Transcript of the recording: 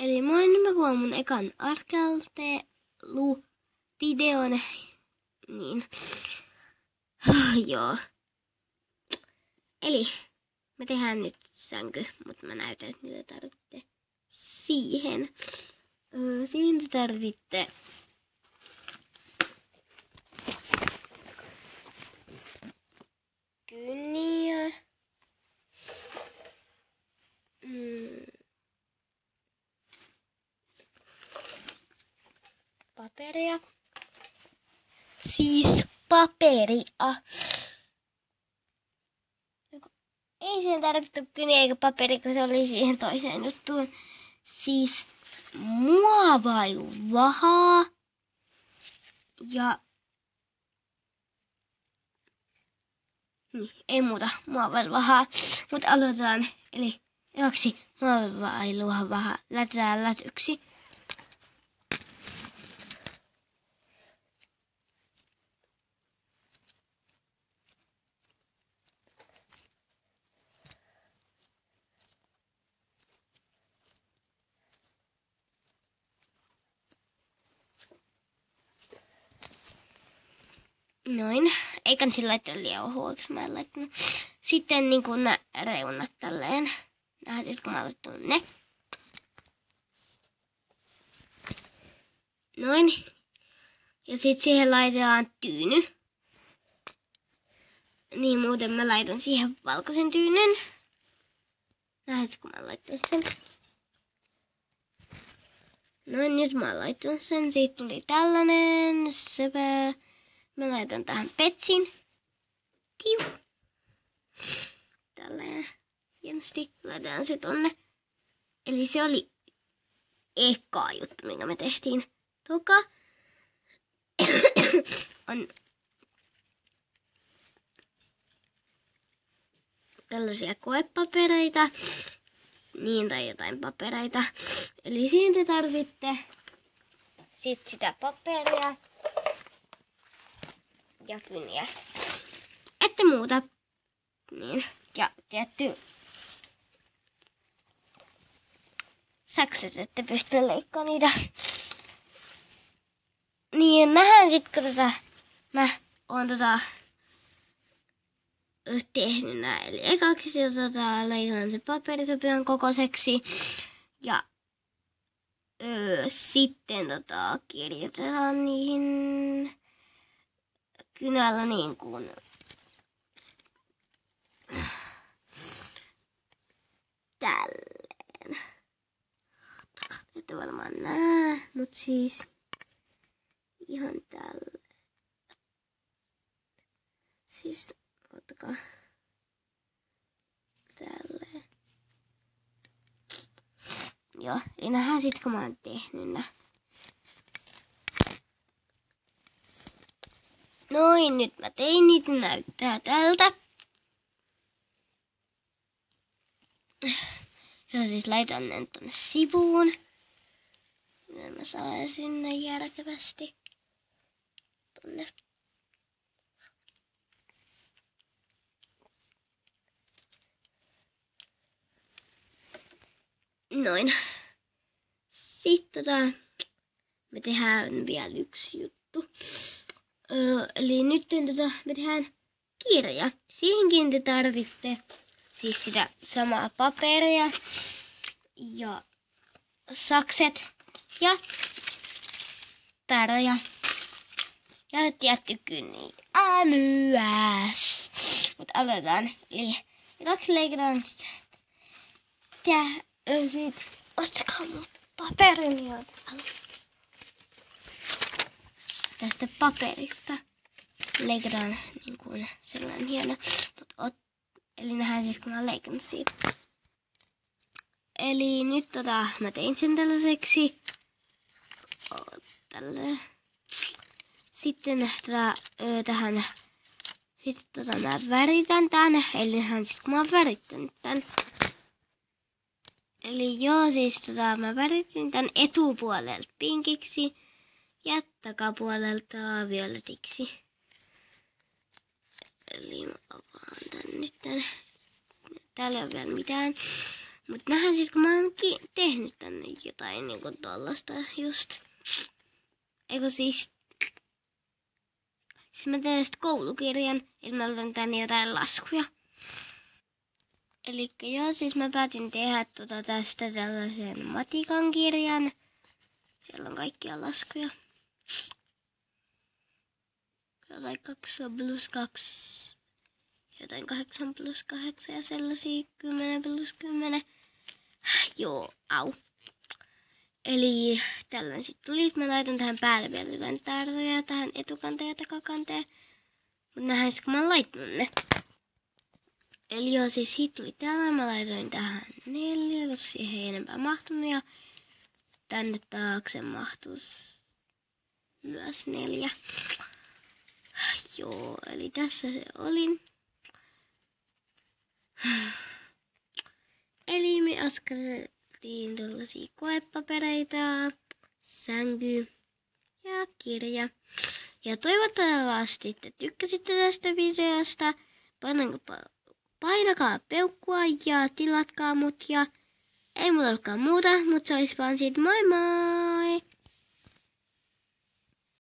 Eli moi, nyt mä kuvaan mun ekan askeltelu-videon. Niin. Joo. Eli me tehdään nyt sänky, mutta mä näytän, että mitä tarvitte siihen. Siihen te tarvitte kyniä. Paperia. Siis paperia. Ei siihen tarvittu kyniä eikä paperi, kun se oli siihen toiseen juttuun. Siis muovailuvahaa. Ja niin, ei muuta muovailuvahaa. Mutta aloitetaan. Eli ekaksi muovailuvahaa lätetään lätyksi. Noin. Eikä sillä laittanut liauhua, eikö mä en laittanut. Sitten niin kuin nämä reunat tälleen. Nähdään siis, kun mä oon laittanut ne. Noin. Ja sitten siihen laitetaan tyyny. Niin muuten mä laitan siihen valkoisen tyynyn. Nähdään, kun mä oon laittanut sen. Noin, nyt mä oon laittanut sen. Siitä tuli tällainen. Sepä. Mä laitan tähän petsin. Tiu. Tällainen. Hienosti. Laitetaan se tonne. Eli se oli eka juttu, minkä me tehtiin. Toka on tällaisia koepapereita. Niin, tai jotain papereita. Eli siihen te tarvitte sit sitä paperia. Ja kyniä. Ette muuta. Niin. Ja tietty sakset, ette pysty leikkaamaan niitä. Niin nähdään sit, kun mä oon tehnyt nää. Eli ekaksi leikataan se paperi sopivan kokoiseksi. Ja sitten kirjoitetaan niihin kynällä niin kuin tälleen. Ette varmaan näe, mut siis ihan tälleen. Siis ottakaa tälleen. Joo, ei nähdään sit kun mä oon tehnyt nää. Noin, nyt mä tein niitä, näyttää tältä. Ja siis laitan ne tonne sivuun. Ja mä saan sinne järkevästi. Tonne. Noin. Sitten me tehdään vielä yksi juttu. Eli nyt me tehdään kirja. Siihenkin te tarvitte siis sitä samaa paperia ja sakset ja tarja ja tietty kyniä myös. Mutta aloitetaan. Eli kaksi leikataan sitä. Ja sit ostakaa mut paperin ja tästä paperista leikataan niin kuin sellainen hieno. Eli nähdään siis, kun mä oon leikannut siitä. Eli nyt mä tein sen tällaiseksi. Tällä. Sitten tähän. Sitten mä väritän tän. Eli nähdään siis, kun mä oon värittänyt tän. Eli joo, siis mä väritin tän etupuolelta pinkiksi. Ja takapuolelta violetiksi. Eli mä avaan tän nyt täällä ei ole vielä mitään. Mutta nähdään siis, kun mä oon tehnyt tänne jo. jotain niinku tollasta just. Eikö siis mä teen sitten koulukirjan, eli mä otan tänne jotain laskuja. Elikkä joo, siis mä päätin tehdä tästä tällaisen matikan kirjan. Siellä on kaikkia laskuja. Jotain 2 plus 2. Jotain 8 plus 8 ja sellaisia 10 plus 10. Joo, au. Eli tällainen sitten tuli. Mä laitan tähän päälle vielä jotain tarroja, tähän etukanteen ja takakanteen. Mut nähdään kun mä oon laittanut ne. Eli joo, siis siitä tuli tällainen. Mä laitoin tähän 4, koska siihen ei enempää mahtunut. Ja tänne taakse mahtuisi myös 4. Joo, eli tässä se oli. Eli me askarteltiin tällaisia koepapereita, sänky ja kirja. Ja toivottavasti te tykkäsitte tästä videosta. Painakaa peukkua ja tilatkaa mut ja ei mulla olekaan muuta, mutta se olisi vaan siitä moi moi!